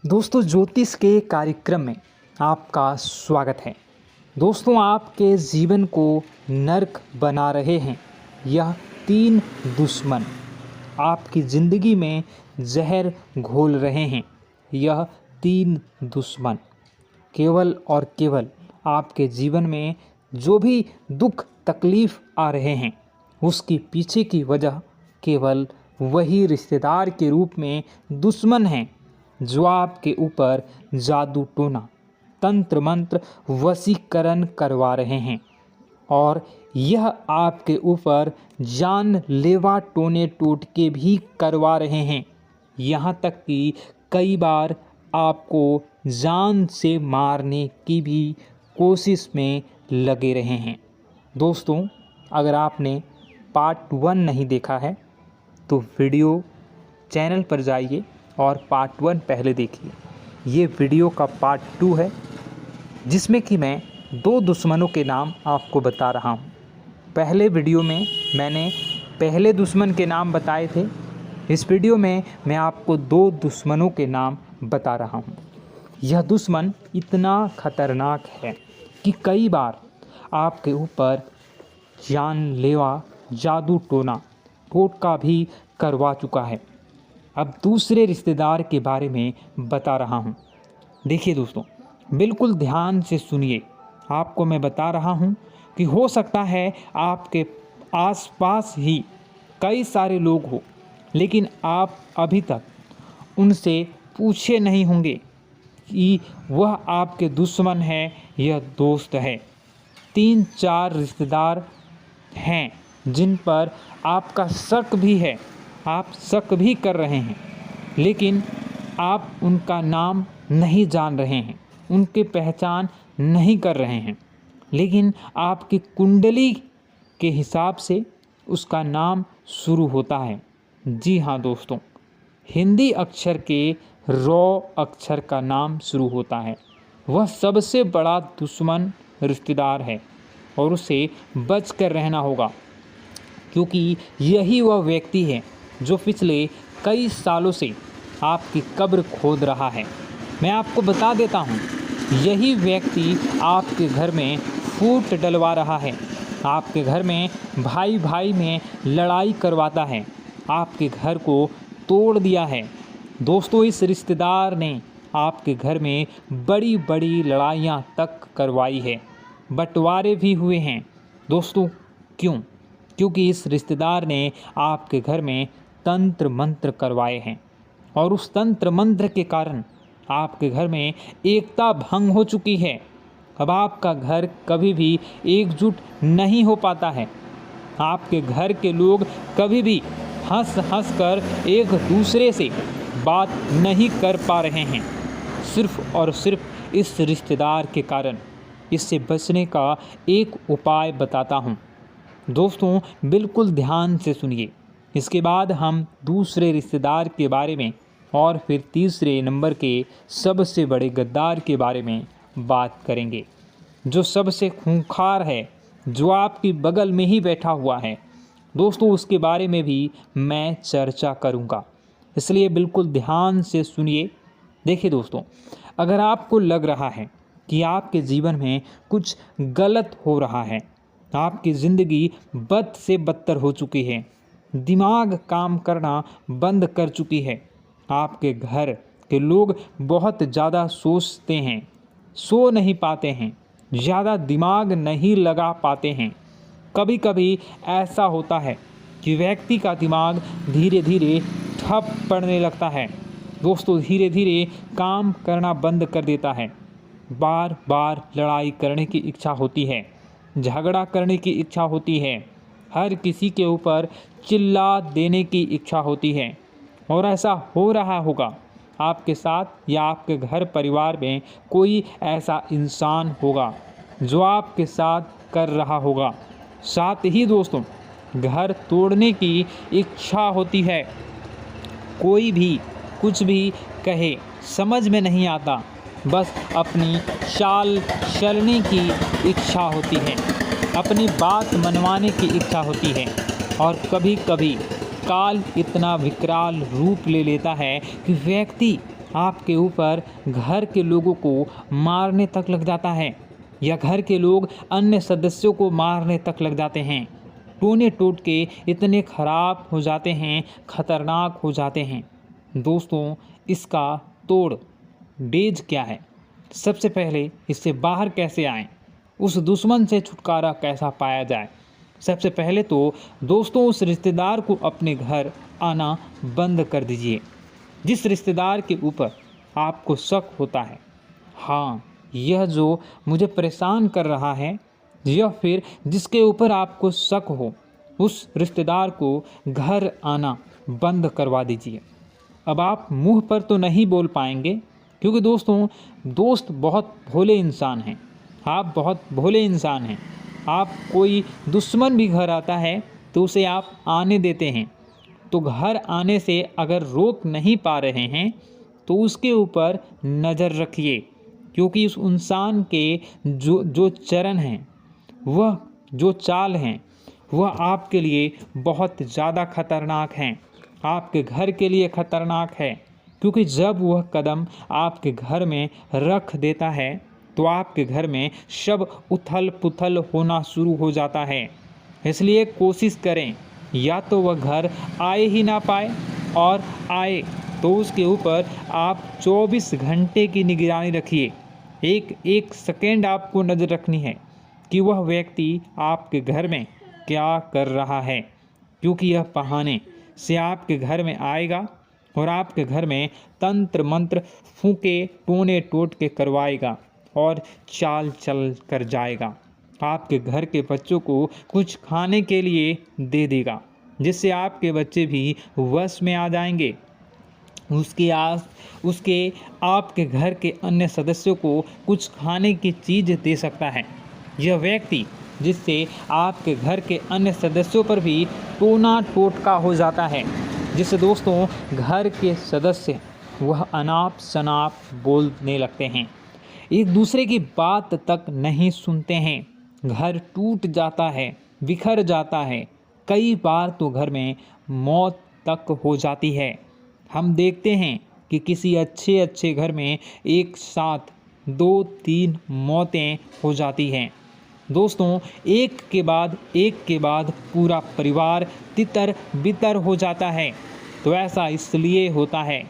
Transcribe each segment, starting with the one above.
दोस्तों, ज्योतिष के कार्यक्रम में आपका स्वागत है। दोस्तों, आपके जीवन को नर्क बना रहे हैं यह 3 दुश्मन। आपकी ज़िंदगी में जहर घोल रहे हैं यह 3 दुश्मन। केवल और केवल आपके जीवन में जो भी दुख तकलीफ़ आ रहे हैं उसके पीछे की वजह केवल वही रिश्तेदार के रूप में दुश्मन हैं जो आपके ऊपर जादू टोना, तंत्र मंत्र, वशीकरण करवा रहे हैं और यह आपके ऊपर जानलेवा टोने टोटके भी करवा रहे हैं। यहाँ तक कि कई बार आपको जान से मारने की भी कोशिश में लगे रहे हैं। दोस्तों, अगर आपने पार्ट 1 नहीं देखा है तो वीडियो चैनल पर जाइए और पार्ट 1 पहले देखिए। ये वीडियो का पार्ट 2 है जिसमें कि मैं 2 दुश्मनों के नाम आपको बता रहा हूँ। पहले वीडियो में मैंने पहले दुश्मन के नाम बताए थे। इस वीडियो में मैं आपको 2 दुश्मनों के नाम बता रहा हूँ। यह दुश्मन इतना खतरनाक है कि कई बार आपके ऊपर जानलेवा जादू टोना टोटका भी करवा चुका है। अब दूसरे रिश्तेदार के बारे में बता रहा हूँ। देखिए दोस्तों, बिल्कुल ध्यान से सुनिए। आपको मैं बता रहा हूँ कि हो सकता है आपके आसपास ही कई सारे लोग हो, लेकिन आप अभी तक उनसे पूछे नहीं होंगे कि वह आपके दुश्मन है या दोस्त है। 3-4 रिश्तेदार हैं जिन पर आपका शक भी है, आप शक भी कर रहे हैं, लेकिन आप उनका नाम नहीं जान रहे हैं, उनकी पहचान नहीं कर रहे हैं, लेकिन आपकी कुंडली के हिसाब से उसका नाम शुरू होता है। जी हाँ दोस्तों, हिंदी अक्षर के रॉ अक्षर का नाम शुरू होता है। वह सबसे बड़ा दुश्मन रिश्तेदार है और उसे बच कर रहना होगा, क्योंकि यही वह व्यक्ति है जो पिछले कई सालों से आपकी कब्र खोद रहा है। मैं आपको बता देता हूँ, यही व्यक्ति आपके घर में फूट डलवा रहा है, आपके घर में भाई भाई में लड़ाई करवाता है, आपके घर को तोड़ दिया है। दोस्तों, इस रिश्तेदार ने आपके घर में बड़ी बड़ी लड़ाइयाँ तक करवाई है, बंटवारे भी हुए हैं। दोस्तों, क्यों? क्योंकि इस रिश्तेदार ने आपके घर में तंत्र मंत्र करवाए हैं और उस तंत्र मंत्र के कारण आपके घर में एकता भंग हो चुकी है। अब आपका घर कभी भी एकजुट नहीं हो पाता है। आपके घर के लोग कभी भी हंस हंस कर एक दूसरे से बात नहीं कर पा रहे हैं, सिर्फ और सिर्फ इस रिश्तेदार के कारण। इससे बचने का एक उपाय बताता हूँ। दोस्तों, बिल्कुल ध्यान से सुनिए। इसके बाद हम दूसरे रिश्तेदार के बारे में और फिर तीसरे नंबर के सबसे बड़े गद्दार के बारे में बात करेंगे, जो सबसे खूंखार है, जो आपकी बगल में ही बैठा हुआ है। दोस्तों, उसके बारे में भी मैं चर्चा करूंगा, इसलिए बिल्कुल ध्यान से सुनिए। देखिए दोस्तों, अगर आपको लग रहा है कि आपके जीवन में कुछ गलत हो रहा है, आपकी ज़िंदगी बद से बदतर हो चुकी है, दिमाग काम करना बंद कर चुकी है, आपके घर के लोग बहुत ज़्यादा सोचते हैं, सो नहीं पाते हैं, ज़्यादा दिमाग नहीं लगा पाते हैं। कभी कभी ऐसा होता है कि व्यक्ति का दिमाग धीरे धीरे ठप पड़ने लगता है। दोस्तों, धीरे धीरे काम करना बंद कर देता है। बार बार लड़ाई करने की इच्छा होती है, झगड़ा करने की इच्छा होती है, हर किसी के ऊपर चिल्ला देने की इच्छा होती है। और ऐसा हो रहा होगा आपके साथ, या आपके घर परिवार में कोई ऐसा इंसान होगा जो आपके साथ कर रहा होगा। साथ ही दोस्तों, घर तोड़ने की इच्छा होती है। कोई भी कुछ भी कहे समझ में नहीं आता, बस अपनी चाल चलने की इच्छा होती है, अपनी बात मनवाने की इच्छा होती है। और कभी कभी काल इतना विकराल रूप ले लेता है कि व्यक्ति आपके ऊपर घर के लोगों को मारने तक लग जाता है, या घर के लोग अन्य सदस्यों को मारने तक लग जाते हैं। टोने टोटके इतने खराब हो जाते हैं, खतरनाक हो जाते हैं। दोस्तों, इसका तोड़ डेज क्या है? सबसे पहले इससे बाहर कैसे आएं? उस दुश्मन से छुटकारा कैसा पाया जाए? सबसे पहले तो दोस्तों, उस रिश्तेदार को अपने घर आना बंद कर दीजिए जिस रिश्तेदार के ऊपर आपको शक होता है। हाँ, यह जो मुझे परेशान कर रहा है, या फिर जिसके ऊपर आपको शक हो, उस रिश्तेदार को घर आना बंद करवा दीजिए। अब आप मुंह पर तो नहीं बोल पाएंगे, क्योंकि दोस्तों, दोस्त बहुत भोले इंसान हैं। आप बहुत भोले इंसान हैं। आप कोई दुश्मन भी घर आता है तो उसे आप आने देते हैं। तो घर आने से अगर रोक नहीं पा रहे हैं तो उसके ऊपर नज़र रखिए, क्योंकि उस इंसान के जो चरण हैं, वह जो चाल हैं, वह आपके लिए बहुत ज़्यादा खतरनाक हैं। आपके घर के लिए खतरनाक है, क्योंकि जब वह कदम आपके घर में रख देता है तो आपके घर में सब उथल पुथल होना शुरू हो जाता है। इसलिए कोशिश करें, या तो वह घर आए ही ना पाए, और आए तो उसके ऊपर आप 24 घंटे की निगरानी रखिए। एक एक सेकेंड आपको नज़र रखनी है कि वह व्यक्ति आपके घर में क्या कर रहा है, क्योंकि यह बहाने से आपके घर में आएगा और आपके घर में तंत्र मंत्र फूके टोने टोटके करवाएगा और चाल चल कर जाएगा। आपके घर के बच्चों को कुछ खाने के लिए दे देगा, जिससे आपके बच्चे भी वश में आ जाएंगे। उसके आपके घर के अन्य सदस्यों को कुछ खाने की चीज़ दे सकता है यह व्यक्ति, जिससे आपके घर के अन्य सदस्यों पर भी टोना टोटका हो जाता है, जिससे दोस्तों घर के सदस्य वह अनाप शनाप बोलने लगते हैं, एक दूसरे की बात तक नहीं सुनते हैं। घर टूट जाता है, बिखर जाता है। कई बार तो घर में मौत तक हो जाती है। हम देखते हैं कि किसी अच्छे घर में एक साथ 2-3 मौतें हो जाती हैं। दोस्तों, एक के बाद पूरा परिवार तितर बितर हो जाता है। तो ऐसा इसलिए होता है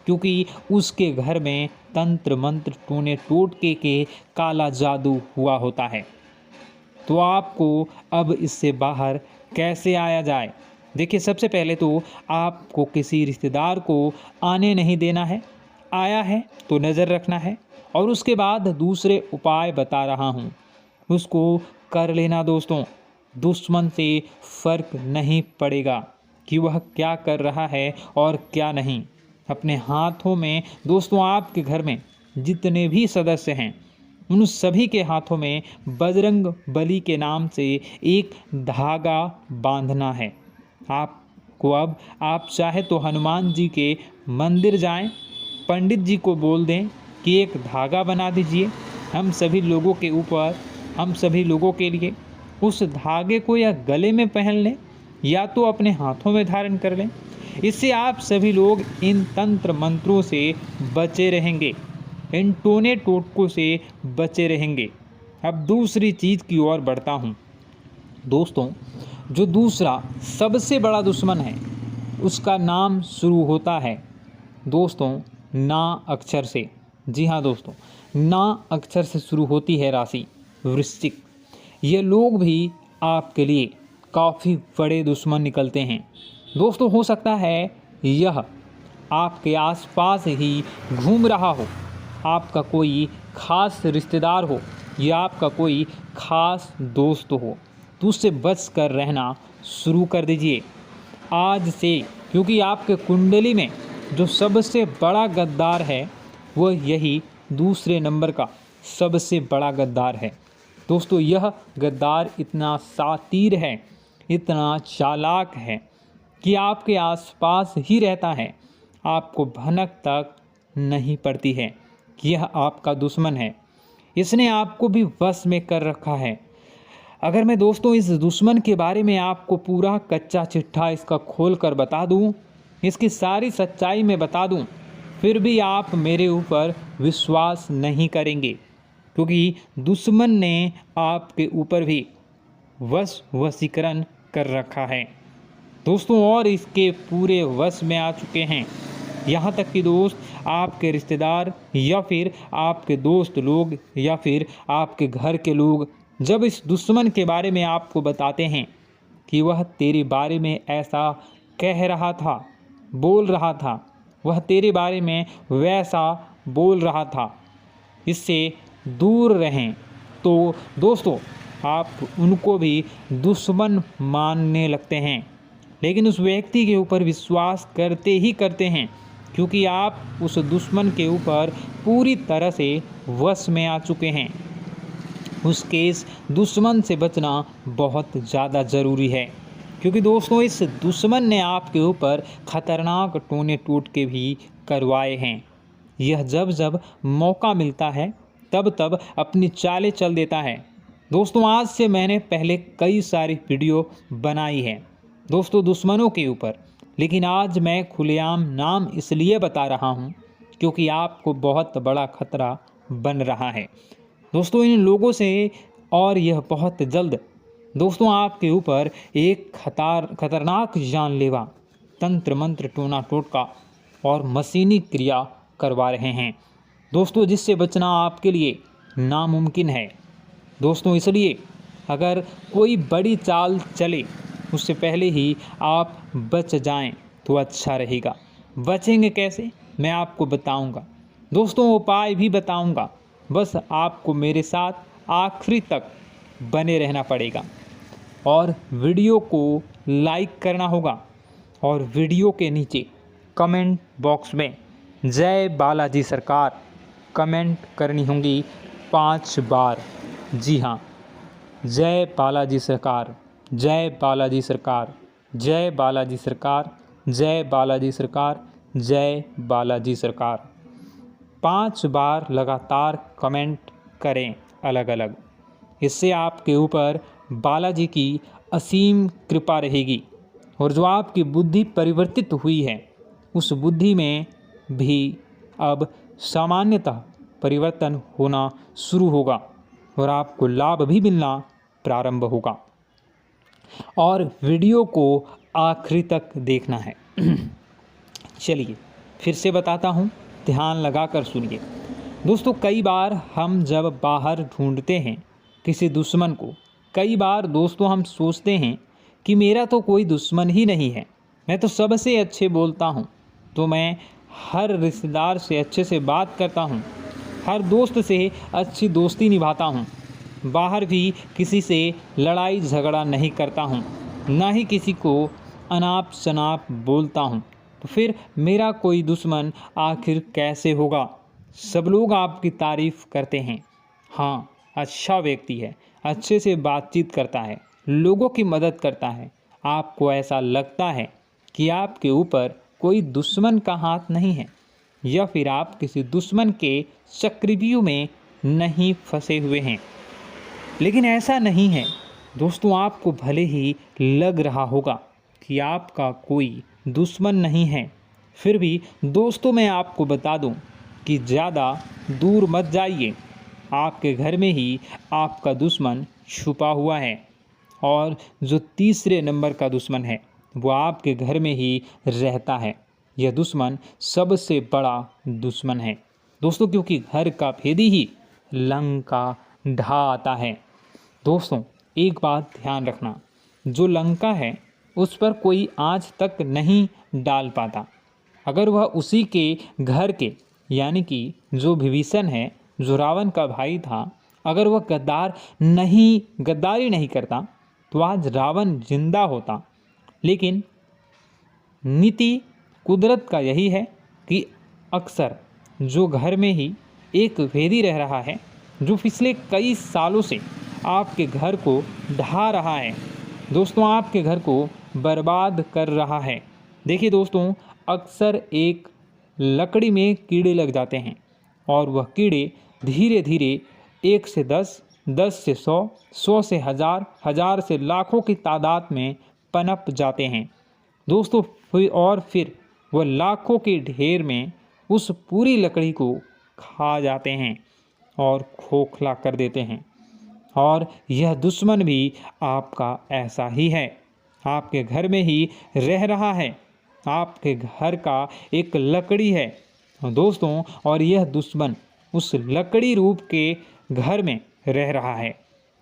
क्योंकि उसके घर में तंत्र मंत्र टोने टोटके के काला जादू हुआ होता है। तो आपको अब इससे बाहर कैसे आया जाए? देखिए, सबसे पहले तो आपको किसी रिश्तेदार को आने नहीं देना है। आया है तो नज़र रखना है, और उसके बाद दूसरे उपाय बता रहा हूँ, उसको कर लेना। दोस्तों, दुश्मन से फ़र्क नहीं पड़ेगा कि वह क्या कर रहा है और क्या नहीं। अपने हाथों में दोस्तों, आपके घर में जितने भी सदस्य हैं, उन सभी के हाथों में बजरंग बली के नाम से एक धागा बांधना है। आपको अब आप चाहे तो हनुमान जी के मंदिर जाएं, पंडित जी को बोल दें कि एक धागा बना दीजिए हम सभी लोगों के ऊपर, हम सभी लोगों के लिए। उस धागे को या गले में पहन लें या तो अपने हाथों में धारण कर लें। इससे आप सभी लोग इन तंत्र मंत्रों से बचे रहेंगे, इन टोने टोटकों से बचे रहेंगे। अब दूसरी चीज़ की ओर बढ़ता हूँ। दोस्तों, जो दूसरा सबसे बड़ा दुश्मन है, उसका नाम शुरू होता है दोस्तों ना अक्षर से। जी हाँ दोस्तों, ना अक्षर से शुरू होती है राशि वृश्चिक। ये लोग भी आपके लिए काफ़ी बड़े दुश्मन निकलते हैं। दोस्तों, हो सकता है यह आपके आसपास ही घूम रहा हो, आपका कोई खास रिश्तेदार हो या आपका कोई खास दोस्त हो, तो उससे बच कर रहना शुरू कर दीजिए आज से, क्योंकि आपके कुंडली में जो सबसे बड़ा गद्दार है वह यही दूसरे नंबर का सबसे बड़ा गद्दार है। दोस्तों, यह गद्दार इतना शातिर है, इतना चालाक है कि आपके आसपास ही रहता है, आपको भनक तक नहीं पड़ती है कि यह आपका दुश्मन है। इसने आपको भी वश में कर रखा है। अगर मैं दोस्तों इस दुश्मन के बारे में आपको पूरा कच्चा चिट्ठा इसका खोल कर बता दूं, इसकी सारी सच्चाई में बता दूं, फिर भी आप मेरे ऊपर विश्वास नहीं करेंगे, क्योंकि दुश्मन ने आपके ऊपर भी वशीकरण कर रखा है दोस्तों, और इसके पूरे वश में आ चुके हैं। यहाँ तक कि दोस्त, आपके रिश्तेदार या फिर आपके दोस्त लोग या फिर आपके घर के लोग जब इस दुश्मन के बारे में आपको बताते हैं कि वह तेरे बारे में ऐसा कह रहा था, बोल रहा था, वह तेरे बारे में वैसा बोल रहा था, इससे दूर रहें, तो दोस्तों आप उनको भी दुश्मन मानने लगते हैं, लेकिन उस व्यक्ति के ऊपर विश्वास करते ही करते हैं, क्योंकि आप उस दुश्मन के ऊपर पूरी तरह से वश में आ चुके हैं। उसके इस दुश्मन से बचना बहुत ज़्यादा ज़रूरी है, क्योंकि दोस्तों इस दुश्मन ने आपके ऊपर खतरनाक टोने टोटके भी करवाए हैं। यह जब जब मौका मिलता है तब तब अपनी चालें चल देता है। दोस्तों आज से मैंने पहले कई सारी वीडियो बनाई है दोस्तों दुश्मनों के ऊपर, लेकिन आज मैं खुलेआम नाम इसलिए बता रहा हूँ क्योंकि आपको बहुत बड़ा खतरा बन रहा है दोस्तों इन लोगों से, और यह बहुत जल्द दोस्तों आपके ऊपर एक खतरनाक जानलेवा तंत्र मंत्र टोना टोटका और मशीनी क्रिया करवा रहे हैं दोस्तों, जिससे बचना आपके लिए नामुमकिन है दोस्तों। इसलिए अगर कोई बड़ी चाल चले उससे पहले ही आप बच जाएं तो अच्छा रहेगा। बचेंगे कैसे मैं आपको बताऊंगा दोस्तों, उपाय भी बताऊंगा, बस आपको मेरे साथ आखिरी तक बने रहना पड़ेगा और वीडियो को लाइक करना होगा और वीडियो के नीचे कमेंट बॉक्स में जय बालाजी सरकार कमेंट करनी होंगी 5 बार। जी हाँ, जय बालाजी सरकार, जय बालाजी सरकार, जय बालाजी सरकार, जय बालाजी सरकार, जय बालाजी सरकार 5 बार लगातार कमेंट करें अलग अलग। इससे आपके ऊपर बालाजी की असीम कृपा रहेगी और जो आपकी बुद्धि परिवर्तित हुई है उस बुद्धि में भी अब सामान्यतः परिवर्तन होना शुरू होगा और आपको लाभ भी मिलना प्रारंभ होगा। और वीडियो को आखिरी तक देखना है। चलिए फिर से बताता हूँ, ध्यान लगाकर सुनिए दोस्तों। कई बार हम जब बाहर ढूंढते हैं किसी दुश्मन को, कई बार दोस्तों हम सोचते हैं कि मेरा तो कोई दुश्मन ही नहीं है, मैं तो सबसे अच्छे बोलता हूँ, तो मैं हर रिश्तेदार से अच्छे से बात करता हूँ, हर दोस्त से अच्छी दोस्ती निभाता हूँ, बाहर भी किसी से लड़ाई झगड़ा नहीं करता हूँ, ना ही किसी को अनाप शनाप बोलता हूँ, तो फिर मेरा कोई दुश्मन आखिर कैसे होगा। सब लोग आपकी तारीफ़ करते हैं, हाँ अच्छा व्यक्ति है, अच्छे से बातचीत करता है, लोगों की मदद करता है। आपको ऐसा लगता है कि आपके ऊपर कोई दुश्मन का हाथ नहीं है या फिर आप किसी दुश्मन के चक्रव्यूह में नहीं फंसे हुए हैं, लेकिन ऐसा नहीं है दोस्तों। आपको भले ही लग रहा होगा कि आपका कोई दुश्मन नहीं है, फिर भी दोस्तों मैं आपको बता दूं कि ज़्यादा दूर मत जाइए। आपके घर में ही आपका दुश्मन छुपा हुआ है और जो तीसरे नंबर का दुश्मन है वो आपके घर में ही रहता है। यह दुश्मन सबसे बड़ा दुश्मन है दोस्तों, क्योंकि घर का भेदी ही लंका ढा आता है। दोस्तों एक बात ध्यान रखना, जो लंका है उस पर कोई आज तक नहीं डाल पाता। अगर वह उसी के घर के यानी कि जो विभीषण है, जो रावण का भाई था, अगर वह गद्दारी नहीं करता तो आज रावण जिंदा होता। लेकिन नीति कुदरत का यही है कि अक्सर जो घर में ही एक भेदी रह रहा है, जो पिछले कई सालों से आपके घर को ढा रहा है दोस्तों, आपके घर को बर्बाद कर रहा है। देखिए दोस्तों, अक्सर एक लकड़ी में कीड़े लग जाते हैं और वह कीड़े धीरे धीरे 1 से 10, 10 से 100, 100 से 1000, 1000 से लाखों की तादाद में पनप जाते हैं दोस्तों। और फिर वह लाखों के ढेर में उस पूरी लकड़ी को खा जाते हैं और खोखला कर देते हैं। और यह दुश्मन भी आपका ऐसा ही है, आपके घर में ही रह रहा है, आपके घर का एक लकड़ी है दोस्तों, और यह दुश्मन उस लकड़ी रूप के घर में रह रहा है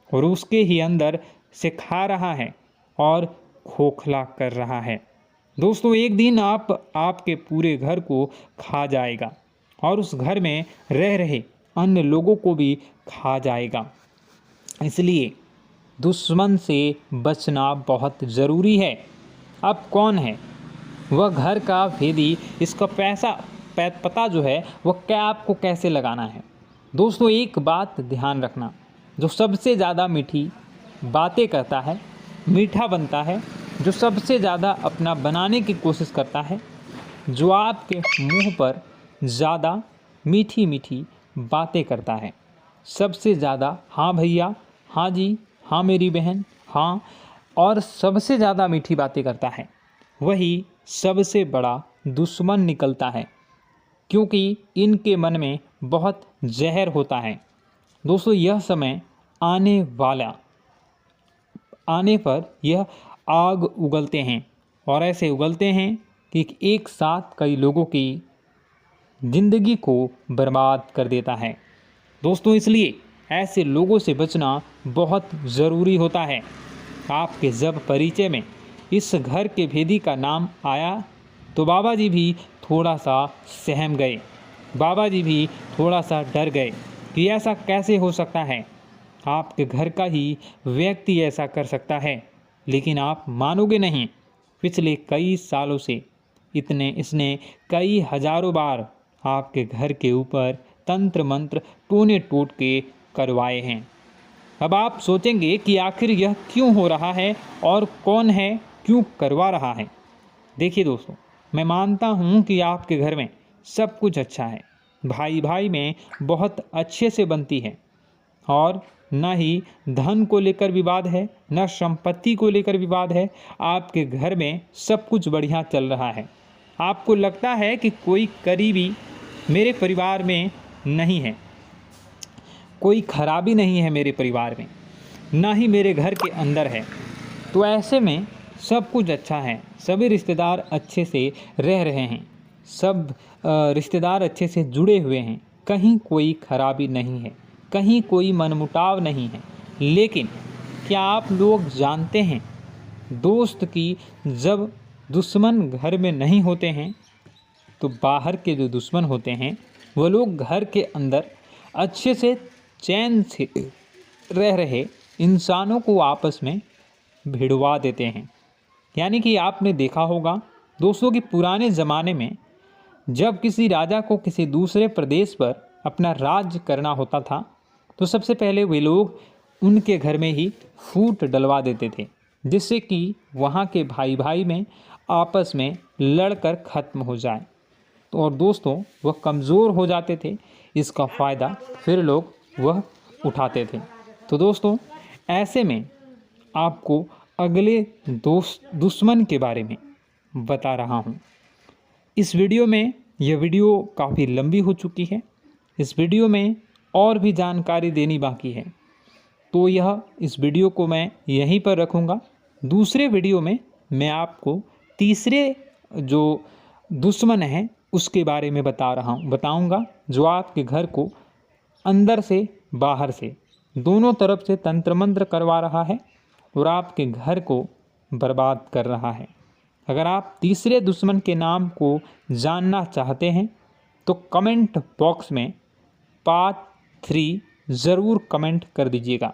और उसके ही अंदर से खा रहा है और खोखला कर रहा है। दोस्तों, एक दिन आपके पूरे घर को खा जाएगा और उस घर में रह रहे अन्य लोगों को भी खा जाएगा। इसलिए दुश्मन से बचना बहुत ज़रूरी है। अब कौन है वह घर का भेदी, इसका पता जो है वह क्या आपको कैसे लगाना है। दोस्तों, एक बात ध्यान रखना, जो सबसे ज़्यादा मीठी बातें करता है, मीठा बनता है, जो सबसे ज़्यादा अपना बनाने की कोशिश करता है, जो आपके मुंह पर ज़्यादा मीठी मीठी बातें करता है, सबसे ज़्यादा हाँ भैया, हाँ जी, हाँ मेरी बहन, हाँ, और सबसे ज़्यादा मीठी बातें करता है, वही सबसे बड़ा दुश्मन निकलता है, क्योंकि इनके मन में बहुत जहर होता है। दोस्तों, यह समय आने पर यह आग उगलते हैं और ऐसे उगलते हैं कि एक साथ कई लोगों की जिंदगी को बर्बाद कर देता है। दोस्तों, इसलिए ऐसे लोगों से बचना बहुत ज़रूरी होता है। आपके जब परिचय में इस घर के भेदी का नाम आया तो बाबा जी भी थोड़ा सा सहम गए, बाबा जी भी थोड़ा सा डर गए कि ऐसा कैसे हो सकता है, आपके घर का ही व्यक्ति ऐसा कर सकता है। लेकिन आप मानोगे नहीं, पिछले कई सालों से इसने कई हजारों बार आपके घर के ऊपर तंत्र मंत्र टोने टोटके करवाए हैं। अब आप सोचेंगे कि आखिर यह क्यों हो रहा है और कौन है, क्यों करवा रहा है। देखिए दोस्तों, मैं मानता हूँ कि आपके घर में सब कुछ अच्छा है, भाई भाई में बहुत अच्छे से बनती है और न ही धन को लेकर विवाद है, न संपत्ति को लेकर विवाद है। आपके घर में सब कुछ बढ़िया चल रहा है। आपको लगता है कि कोई करीबी मेरे परिवार में नहीं है, कोई खराबी नहीं है मेरे परिवार में, ना ही मेरे घर के अंदर है। तो ऐसे में सब कुछ अच्छा है, सभी रिश्तेदार अच्छे से रह रहे हैं, सब रिश्तेदार अच्छे से जुड़े हुए हैं, कहीं कोई खराबी नहीं है, कहीं कोई मनमुटाव नहीं है। लेकिन क्या आप लोग जानते हैं दोस्त कि जब दुश्मन घर में नहीं होते हैं तो बाहर के जो दुश्मन होते हैं वो लोग घर के अंदर अच्छे से चैन से रह रहे इंसानों को आपस में भिड़वा देते हैं। यानी कि आपने देखा होगा दोस्तों कि पुराने ज़माने में जब किसी राजा को किसी दूसरे प्रदेश पर अपना राज्य करना होता था तो सबसे पहले वे लोग उनके घर में ही फूट डलवा देते थे, जिससे कि वहाँ के भाई भाई में आपस में लड़कर ख़त्म हो जाए। तो और दोस्तों वह कमज़ोर हो जाते थे, इसका फ़ायदा फिर लोग वह उठाते थे। तो दोस्तों, ऐसे में आपको अगले दुश्मन के बारे में बता रहा हूँ। इस वीडियो में यह वीडियो काफ़ी लंबी हो चुकी है, इस वीडियो में और भी जानकारी देनी बाकी है, तो इस वीडियो को मैं यहीं पर रखूँगा। दूसरे वीडियो में मैं आपको तीसरे जो दुश्मन है उसके बारे में बताऊँगा, जो आपके घर को अंदर से बाहर से दोनों तरफ से तंत्र मंत्र करवा रहा है और आपके घर को बर्बाद कर रहा है। अगर आप तीसरे दुश्मन के नाम को जानना चाहते हैं तो कमेंट बॉक्स में पार्ट 3 ज़रूर कमेंट कर दीजिएगा।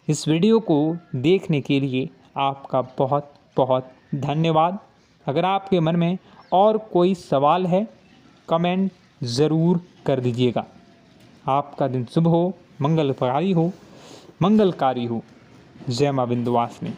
इस वीडियो को देखने के लिए आपका बहुत बहुत धन्यवाद। अगर आपके मन में और कोई सवाल है कमेंट ज़रूर कर दीजिएगा। आपका दिन शुभ हो, मंगलकारी हो। जय मां विंध्यवासिनी।